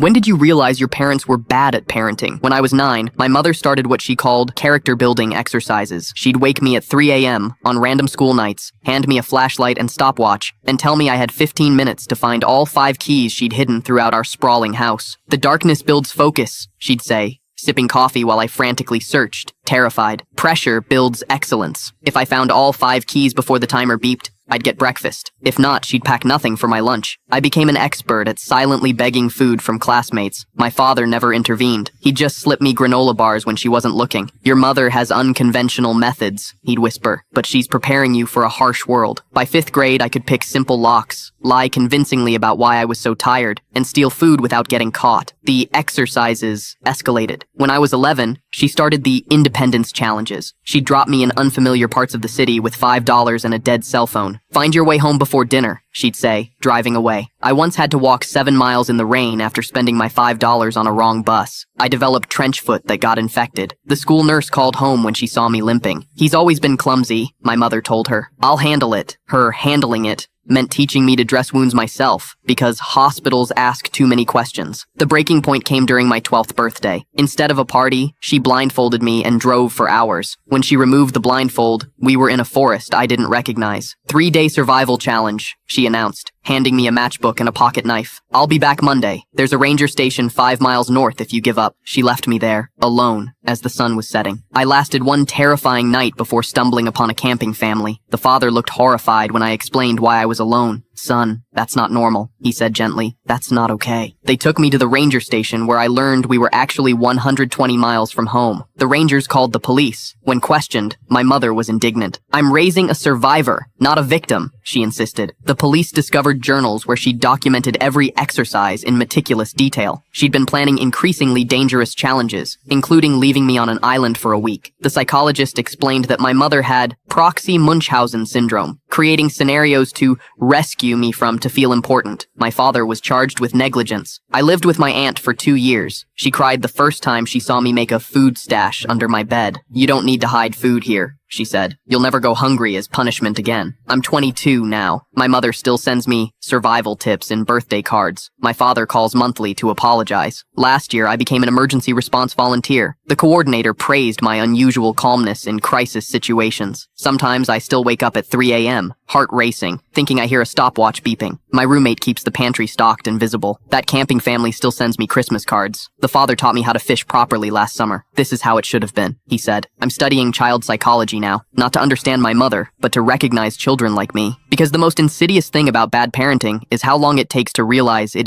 When did you realize your parents were bad at parenting? When I was 9, my mother started what she called character-building exercises. She'd wake me at 3 a.m. on random school nights, hand me a flashlight and stopwatch, and tell me I had 15 minutes to find all 5 keys she'd hidden throughout our sprawling house. "The darkness builds focus," she'd say, sipping coffee while I frantically searched, terrified. "Pressure builds excellence." If I found all 5 keys before the timer beeped, I'd get breakfast. If not, she'd pack nothing for my lunch. I became an expert at silently begging food from classmates. My father never intervened. He'd just slip me granola bars when she wasn't looking. "Your mother has unconventional methods," he'd whisper, "but she's preparing you for a harsh world." By 5th grade, I could pick simple locks, lie convincingly about why I was so tired, and steal food without getting caught. The exercises escalated. When I was 11, she started the independence challenges. She'd drop me in unfamiliar parts of the city with $5 and a dead cell phone. "Find your way home before dinner," she'd say, driving away. I once had to walk 7 miles in the rain after spending my $5 on a wrong bus. I developed trench foot that got infected. The school nurse called home when she saw me limping. "He's always been clumsy," my mother told her. "I'll handle it." Her handling it meant teaching me to dress wounds myself, because hospitals ask too many questions. The breaking point came during my 12th birthday. Instead of a party, she blindfolded me and drove for hours. When she removed the blindfold, we were in a forest I didn't recognize. 3-day survival challenge, she announced, handing me a matchbook and a pocket knife. "I'll be back Monday. There's a ranger station 5 miles north if you give up." She left me there, alone, as the sun was setting. I lasted one terrifying night before stumbling upon a camping family. The father looked horrified when I explained why I was alone. "Son, that's not normal," he said gently. "That's not okay." They took me to the ranger station where I learned we were actually 120 miles from home. The rangers called the police. When questioned, my mother was indignant. "I'm raising a survivor, not a victim," she insisted. The police discovered journals where she documented every exercise in meticulous detail. She'd been planning increasingly dangerous challenges, including leaving me on an island for a week. The psychologist explained that my mother had proxy Munchausen syndrome, creating scenarios to rescue me from to feel important. My father was charged with negligence. I lived with my aunt for 2 years. She cried the first time she saw me make a food stash under my bed. "You don't need to hide food here," she said. "You'll never go hungry as punishment again." I'm 22 now. My mother still sends me survival tips in birthday cards. My father calls monthly to apologize. Last year, I became an emergency response volunteer. The coordinator praised my unusual calmness in crisis situations. Sometimes I still wake up at 3 a.m., heart racing, thinking I hear a stopwatch beeping. My roommate keeps the pantry stocked and visible. That camping family still sends me Christmas cards. The father taught me how to fish properly last summer. "This is how it should have been," he said. I'm studying child psychology now, not to understand my mother, but to recognize children like me. Because the most insidious thing about bad parenting is how long it takes to realize it